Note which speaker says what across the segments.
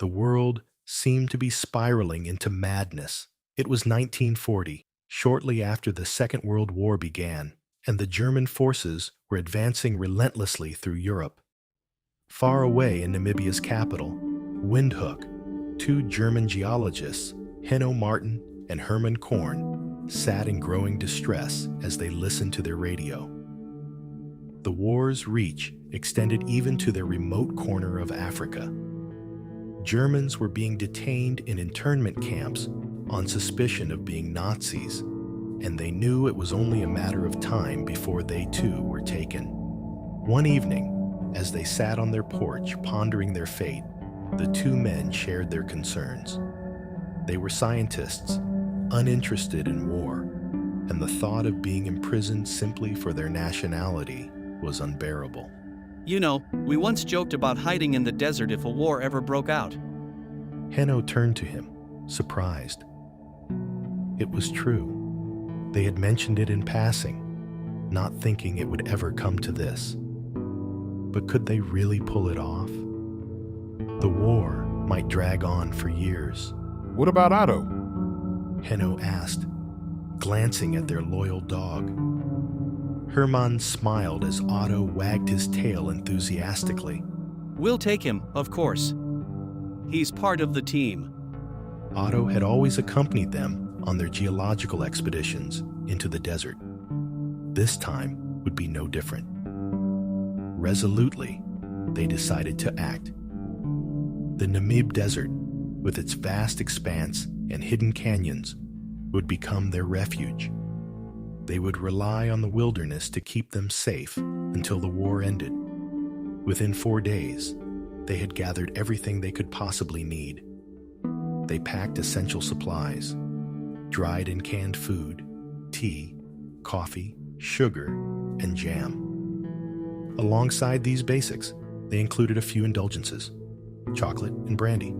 Speaker 1: The world seemed to be spiraling into madness. It was 1940, shortly after the Second World War began, and the German forces were advancing relentlessly through Europe. Far away in Namibia's capital, Windhoek, two German geologists, Henno Martin and Herman Korn, sat in growing distress as they listened to their radio. The war's reach extended even to their remote corner of Africa. Germans were being detained in internment camps on suspicion of being Nazis, and they knew it was only a matter of time before they too were taken. One evening, as they sat on their porch pondering their fate, the two men shared their concerns. They were scientists, uninterested in war, and the thought of being imprisoned simply for their nationality was unbearable.
Speaker 2: You know, we once joked about hiding in the desert if a war ever broke out.
Speaker 1: Henno turned to him, surprised. It was true. They had mentioned it in passing, not thinking it would ever come to this. But could they really pull it off? The war might drag on for years.
Speaker 3: What about Otto?
Speaker 1: Henno asked, glancing at their loyal dog. Herman smiled as Otto wagged his tail enthusiastically.
Speaker 2: We'll take him, of course. He's part of the team.
Speaker 1: Otto had always accompanied them on their geological expeditions into the desert. This time would be no different. Resolutely, they decided to act. The Namib Desert, with its vast expanse and hidden canyons, would become their refuge. They would rely on the wilderness to keep them safe until the war ended. Within 4 days, they had gathered everything they could possibly need. They packed essential supplies, dried and canned food, tea, coffee, sugar, and jam. Alongside these basics, they included a few indulgences: chocolate and brandy,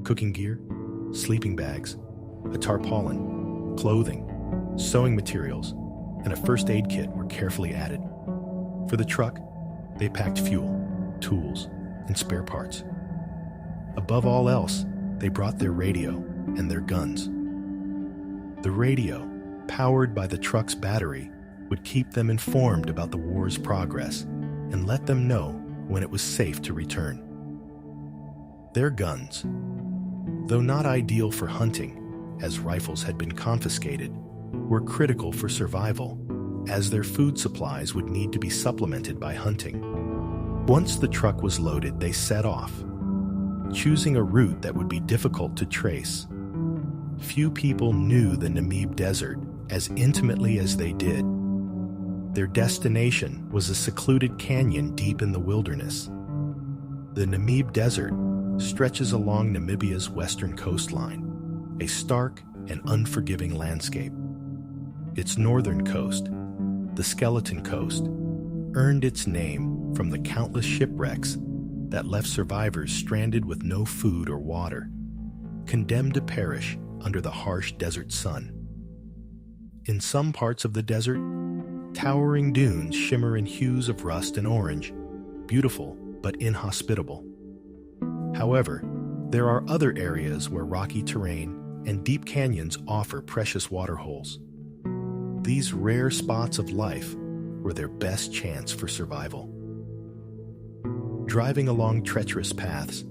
Speaker 1: cooking gear, sleeping bags, a tarpaulin, clothing, sewing materials, and a first aid kit were carefully added. For the truck, they packed fuel, tools, and spare parts. Above all else, they brought their radio and their guns. The radio, powered by the truck's battery, would keep them informed about the war's progress and let them know when it was safe to return. Their guns, though not ideal for hunting, as rifles had been confiscated, were critical for survival, as their food supplies would need to be supplemented by hunting. Once the truck was loaded, they set off, choosing a route that would be difficult to trace. Few people knew the Namib Desert as intimately as they did. Their destination was a secluded canyon deep in the wilderness. The Namib Desert stretches along Namibia's western coastline, a stark and unforgiving landscape. Its northern coast, the Skeleton Coast, earned its name from the countless shipwrecks that left survivors stranded with no food or water, condemned to perish under the harsh desert sun. In some parts of the desert, towering dunes shimmer in hues of rust and orange, beautiful but inhospitable. However, there are other areas where rocky terrain and deep canyons offer precious waterholes. These rare spots of life were their best chance for survival. Driving along treacherous paths,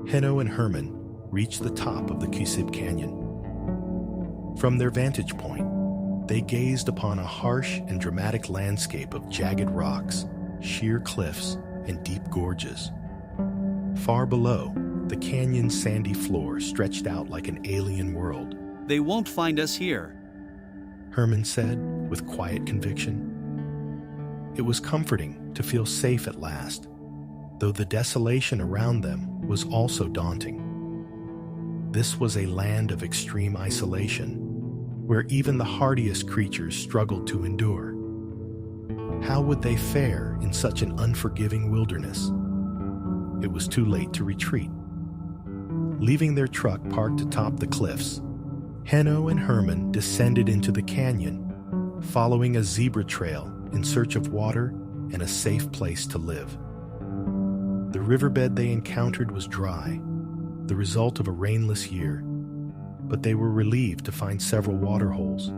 Speaker 1: Henno and Herman reached the top of the Kisib Canyon. From their vantage point, they gazed upon a harsh and dramatic landscape of jagged rocks, sheer cliffs, and deep gorges. Far below, the canyon's sandy floor stretched out like an alien world.
Speaker 2: They won't find us here,
Speaker 1: Herman said with quiet conviction. It was comforting to feel safe at last, though the desolation around them was also daunting. This was a land of extreme isolation, where even the hardiest creatures struggled to endure. How would they fare in such an unforgiving wilderness? It was too late to retreat. Leaving their truck parked atop the cliffs, Henno and Herman descended into the canyon, following a zebra trail in search of water and a safe place to live. The riverbed they encountered was dry, the result of a rainless year, but they were relieved to find several water holes.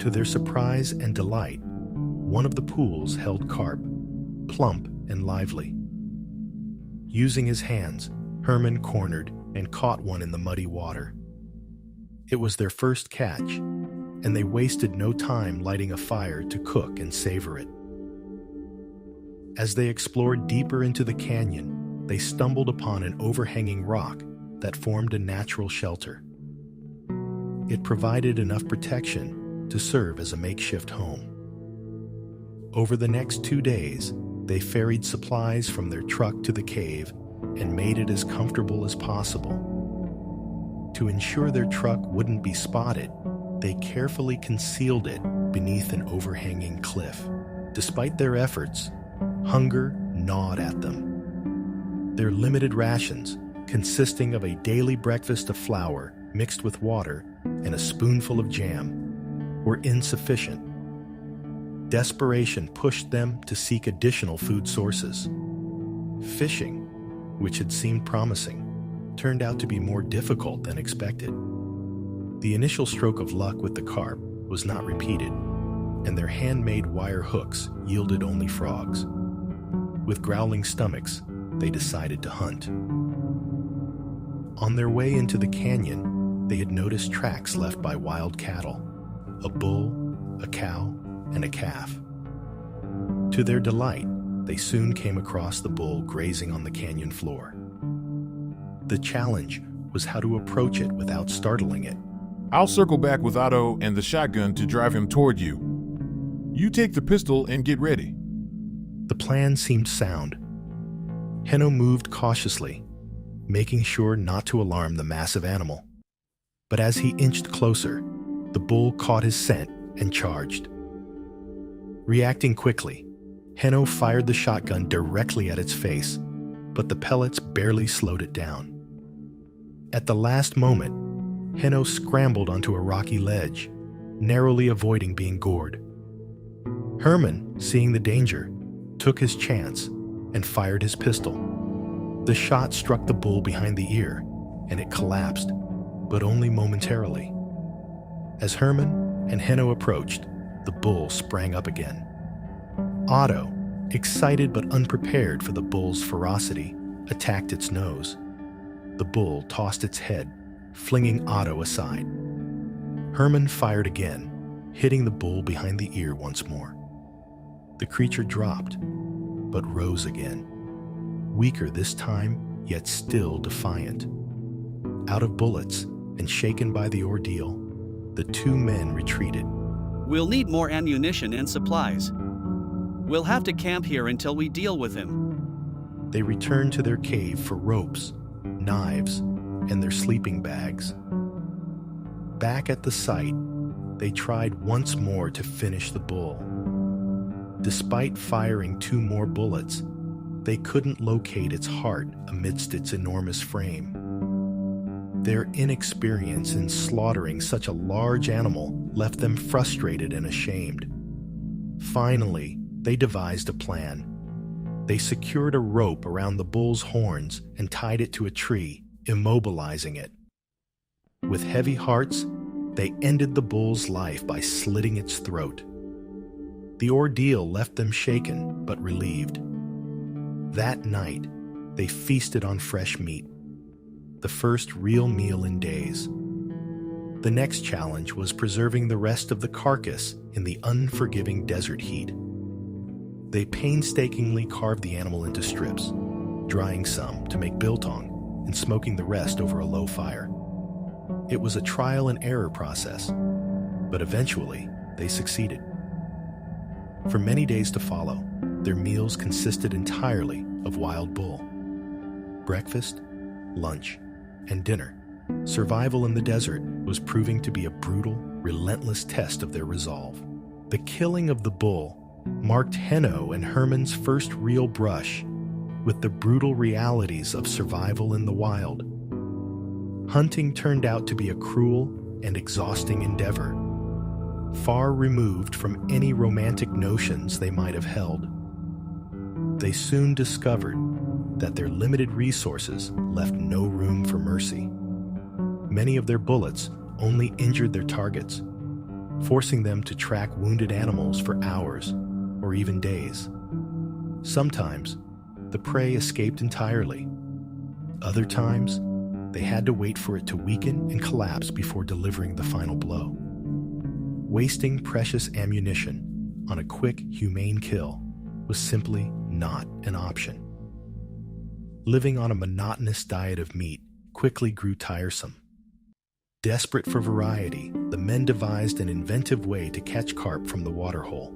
Speaker 1: To their surprise and delight, one of the pools held carp, plump and lively. Using his hands, Herman cornered and caught one in the muddy water. It was their first catch, and they wasted no time lighting a fire to cook and savor it. As they explored deeper into the canyon, they stumbled upon an overhanging rock that formed a natural shelter. It provided enough protection to serve as a makeshift home. Over the next 2 days, they ferried supplies from their truck to the cave and made it as comfortable as possible. To ensure their truck wouldn't be spotted, they carefully concealed it beneath an overhanging cliff. Despite their efforts, hunger gnawed at them. Their limited rations, consisting of a daily breakfast of flour mixed with water and a spoonful of jam, were insufficient. Desperation pushed them to seek additional food sources. Fishing, which had seemed promising, turned out to be more difficult than expected. The initial stroke of luck with the carp was not repeated, and their handmade wire hooks yielded only frogs. With growling stomachs, they decided to hunt. On their way into the canyon, they had noticed tracks left by wild cattle, a bull, a cow, and a calf. To their delight, they soon came across the bull grazing on the canyon floor. The challenge was how to approach it without startling it.
Speaker 3: I'll circle back with Otto and the shotgun to drive him toward you. You take the pistol and get ready.
Speaker 1: The plan seemed sound. Henno moved cautiously, making sure not to alarm the massive animal. But as he inched closer, the bull caught his scent and charged. Reacting quickly, Henno fired the shotgun directly at its face, but the pellets barely slowed it down. At the last moment, Henno scrambled onto a rocky ledge, narrowly avoiding being gored. Herman, seeing the danger, took his chance and fired his pistol. The shot struck the bull behind the ear, and it collapsed, but only momentarily. As Herman and Henno approached, the bull sprang up again. Otto, excited but unprepared for the bull's ferocity, attacked its nose. The bull tossed its head, flinging Otto aside. Herman fired again, hitting the bull behind the ear once more. The creature dropped, but rose again, weaker this time, yet still defiant. Out of bullets and shaken by the ordeal, the two men retreated.
Speaker 2: We'll need more ammunition and supplies. We'll have to camp here until we deal with him.
Speaker 1: They returned to their cave for ropes, knives, and their sleeping bags. Back at the site, they tried once more to finish the bull. Despite firing 2 more bullets, they couldn't locate its heart amidst its enormous frame. Their inexperience in slaughtering such a large animal left them frustrated and ashamed. Finally, they devised a plan. They secured a rope around the bull's horns and tied it to a tree, immobilizing it. With heavy hearts, they ended the bull's life by slitting its throat. The ordeal left them shaken but relieved. That night, they feasted on fresh meat, the first real meal in days. The next challenge was preserving the rest of the carcass in the unforgiving desert heat. They painstakingly carved the animal into strips, drying some to make biltong and smoking the rest over a low fire. It was a trial and error process, but eventually they succeeded. For many days to follow, their meals consisted entirely of wild bull. Breakfast, lunch, and dinner. Survival in the desert was proving to be a brutal, relentless test of their resolve. The killing of the bull marked Henno and Herman's first real brush with the brutal realities of survival in the wild. Hunting turned out to be a cruel and exhausting endeavor, far removed from any romantic notions they might have held. They soon discovered that their limited resources left no room for mercy. Many of their bullets only injured their targets, forcing them to track wounded animals for hours or even days. Sometimes, the prey escaped entirely. Other times, they had to wait for it to weaken and collapse before delivering the final blow. Wasting precious ammunition on a quick, humane kill was simply not an option. Living on a monotonous diet of meat quickly grew tiresome. Desperate for variety, the men devised an inventive way to catch carp from the waterhole.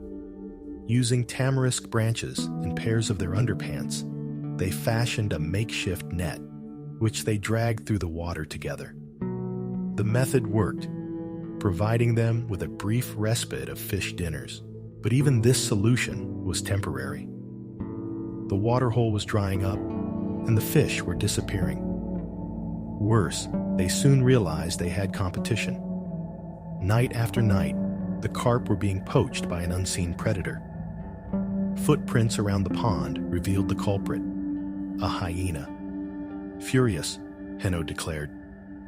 Speaker 1: Using tamarisk branches and pairs of their underpants, they fashioned a makeshift net, which they dragged through the water together. The method worked, providing them with a brief respite of fish dinners. But even this solution was temporary. The waterhole was drying up, and the fish were disappearing. Worse, they soon realized they had competition. Night after night, the carp were being poached by an unseen predator. Footprints around the pond revealed the culprit, a hyena. Furious, Henno declared,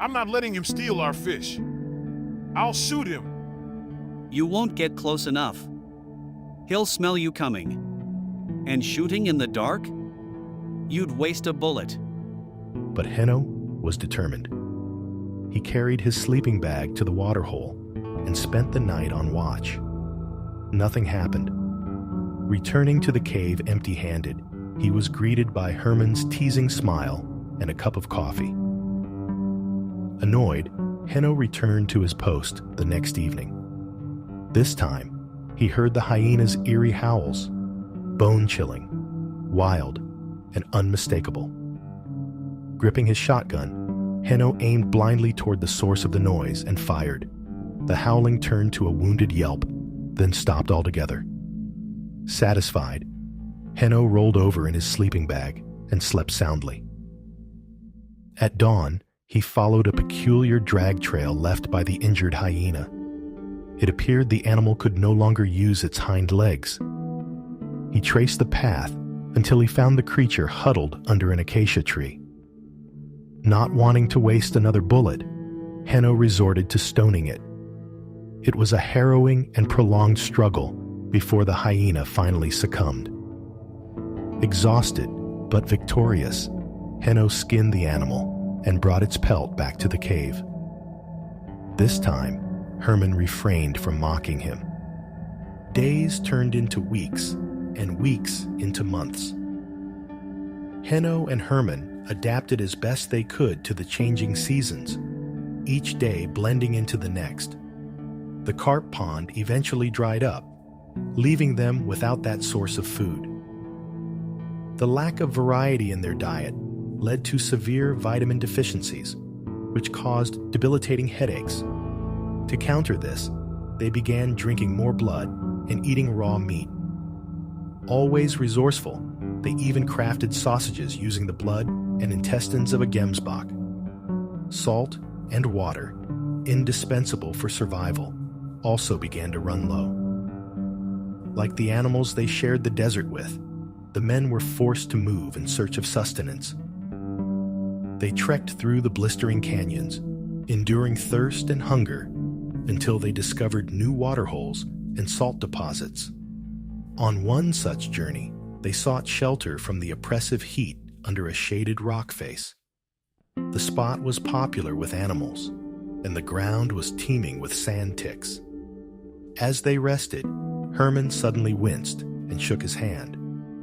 Speaker 3: I'm not letting him steal our fish. I'll shoot him.
Speaker 2: You won't get close enough. He'll smell you coming. And shooting in the dark? You'd waste a bullet.
Speaker 1: But Henno was determined. He carried his sleeping bag to the waterhole and spent the night on watch. Nothing happened. Returning to the cave empty-handed, he was greeted by Herman's teasing smile and a cup of coffee. Annoyed, Henno returned to his post the next evening. This time, he heard the hyena's eerie howls, bone-chilling, wild, and unmistakable. Gripping his shotgun, Henno aimed blindly toward the source of the noise and fired. The howling turned to a wounded yelp, then stopped altogether. Satisfied, Henno rolled over in his sleeping bag and slept soundly. At dawn, he followed a peculiar drag trail left by the injured hyena. It appeared the animal could no longer use its hind legs. He traced the path until he found the creature huddled under an acacia tree. Not wanting to waste another bullet, Henno resorted to stoning it. It was a harrowing and prolonged struggle before the hyena finally succumbed. Exhausted but victorious, Henno skinned the animal and brought its pelt back to the cave. This time, Herman refrained from mocking him. Days turned into weeks, and weeks into months. Henno and Herman adapted as best they could to the changing seasons, each day blending into the next. The carp pond eventually dried up, leaving them without that source of food. The lack of variety in their diet led to severe vitamin deficiencies, which caused debilitating headaches. To counter this, they began drinking more blood and eating raw meat. Always resourceful, they even crafted sausages using the blood and intestines of a gemsbok. Salt and water, indispensable for survival, also began to run low. Like the animals they shared the desert with, the men were forced to move in search of sustenance. They trekked through the blistering canyons, enduring thirst and hunger until they discovered new waterholes and salt deposits. On one such journey, they sought shelter from the oppressive heat under a shaded rock face. The spot was popular with animals, and the ground was teeming with sand ticks. As they rested, Herman suddenly winced and shook his hand.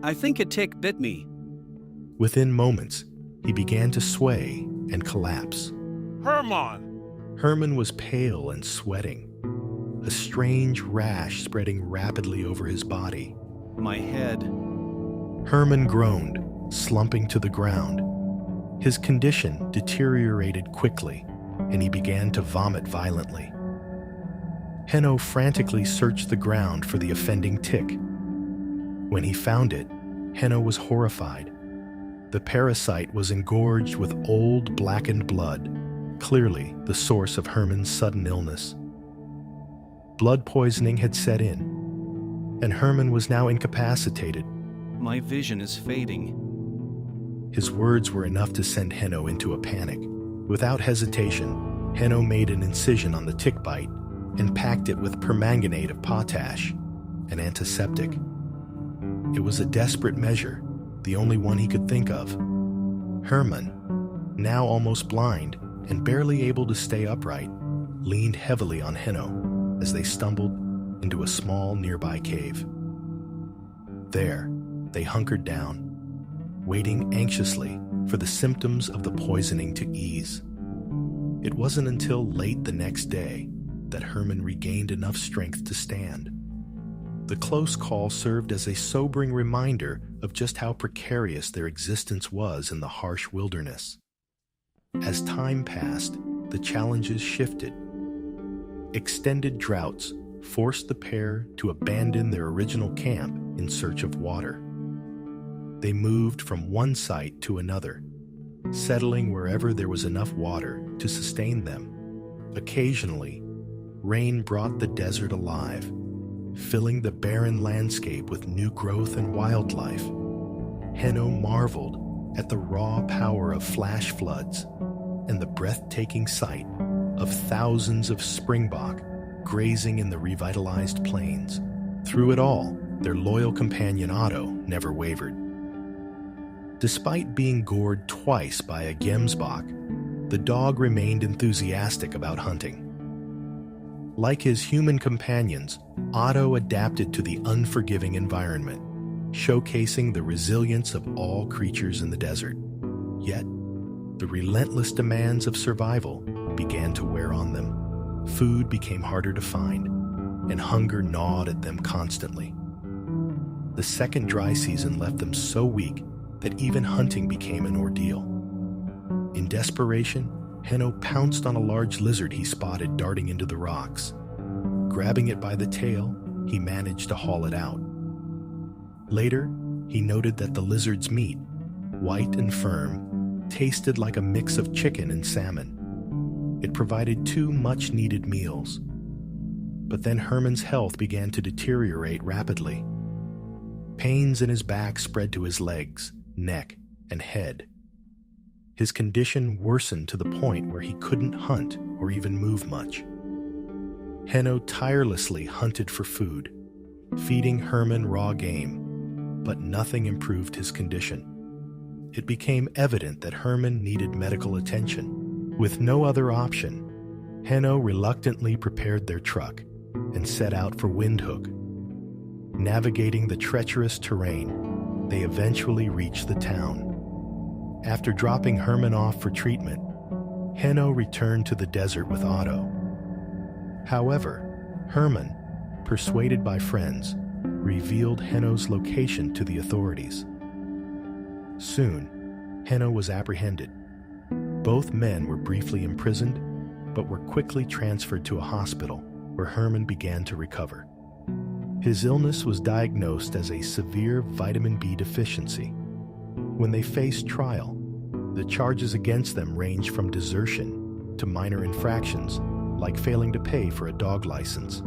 Speaker 2: I think a tick bit me.
Speaker 1: Within moments, he began to sway and collapse.
Speaker 3: Herman!
Speaker 1: Herman was pale and sweating, a strange rash spreading rapidly over his body.
Speaker 2: My head.
Speaker 1: Herman groaned, slumping to the ground. His condition deteriorated quickly, and he began to vomit violently. Henno frantically searched the ground for the offending tick. When he found it, Henno was horrified. The parasite was engorged with old, blackened blood, clearly the source of Herman's sudden illness. Blood poisoning had set in, and Herman was now incapacitated.
Speaker 2: My vision is fading.
Speaker 1: His words were enough to send Henno into a panic. Without hesitation, Henno made an incision on the tick bite and packed it with permanganate of potash, an antiseptic. It was a desperate measure, the only one he could think of. Herman, now almost blind and barely able to stay upright, leaned heavily on Henno as they stumbled into a small nearby cave. There, they hunkered down, waiting anxiously for the symptoms of the poisoning to ease. It wasn't until late the next day that Herman regained enough strength to stand. The close call served as a sobering reminder of just how precarious their existence was in the harsh wilderness. As time passed, the challenges shifted. Extended droughts forced the pair to abandon their original camp in search of water. They moved from one site to another, settling wherever there was enough water to sustain them. Occasionally, rain brought the desert alive, filling the barren landscape with new growth and wildlife. Henno marveled at the raw power of flash floods and the breathtaking sight of thousands of springbok grazing in the revitalized plains. Through it all, their loyal companion Otto never wavered. Despite being gored twice by a gemsbok, the dog remained enthusiastic about hunting. Like his human companions, Otto adapted to the unforgiving environment, showcasing the resilience of all creatures in the desert. Yet, the relentless demands of survival began to wear on them. Food became harder to find, and hunger gnawed at them constantly. The second dry season left them so weak that even hunting became an ordeal. In desperation, Henno pounced on a large lizard he spotted darting into the rocks. Grabbing it by the tail, he managed to haul it out. Later, he noted that the lizard's meat, white and firm, tasted like a mix of chicken and salmon. It provided 2 much-needed meals. But then Herman's health began to deteriorate rapidly. Pains in his back spread to his legs, neck, and head. His condition worsened to the point where he couldn't hunt or even move much. Henno tirelessly hunted for food, feeding Herman raw game, but nothing improved his condition. It became evident that Herman needed medical attention. With no other option, Henno reluctantly prepared their truck and set out for Windhoek. Navigating the treacherous terrain, they eventually reached the town. After dropping Herman off for treatment, Henno returned to the desert with Otto. However, Herman, persuaded by friends, revealed Henno's location to the authorities. Soon, Henno was apprehended. Both men were briefly imprisoned, but were quickly transferred to a hospital where Herman began to recover. His illness was diagnosed as a severe vitamin B deficiency. When they faced trial, the charges against them ranged from desertion to minor infractions, like failing to pay for a dog license.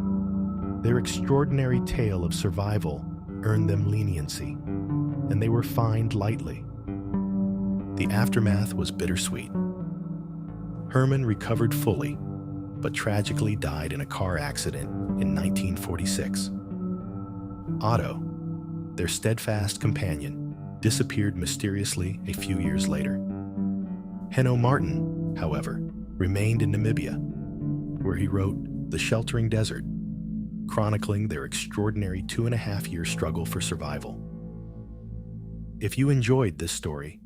Speaker 1: Their extraordinary tale of survival earned them leniency, and they were fined lightly. The aftermath was bittersweet. Herman recovered fully, but tragically died in a car accident in 1946. Otto, their steadfast companion, disappeared mysteriously a few years later. Henno Martin, however, remained in Namibia, where he wrote The Sheltering Desert, chronicling their extraordinary 2.5-year struggle for survival. If you enjoyed this story,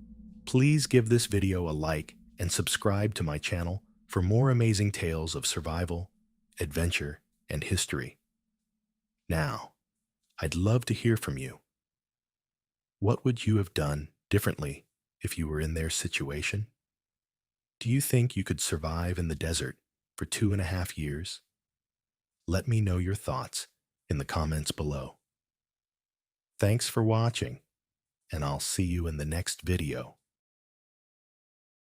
Speaker 1: please give this video a like and subscribe to my channel for more amazing tales of survival, adventure, and history. Now, I'd love to hear from you. What would you have done differently if you were in their situation? Do you think you could survive in the desert for 2.5 years? Let me know your thoughts in the comments below. Thanks for watching, and I'll see you in the next video.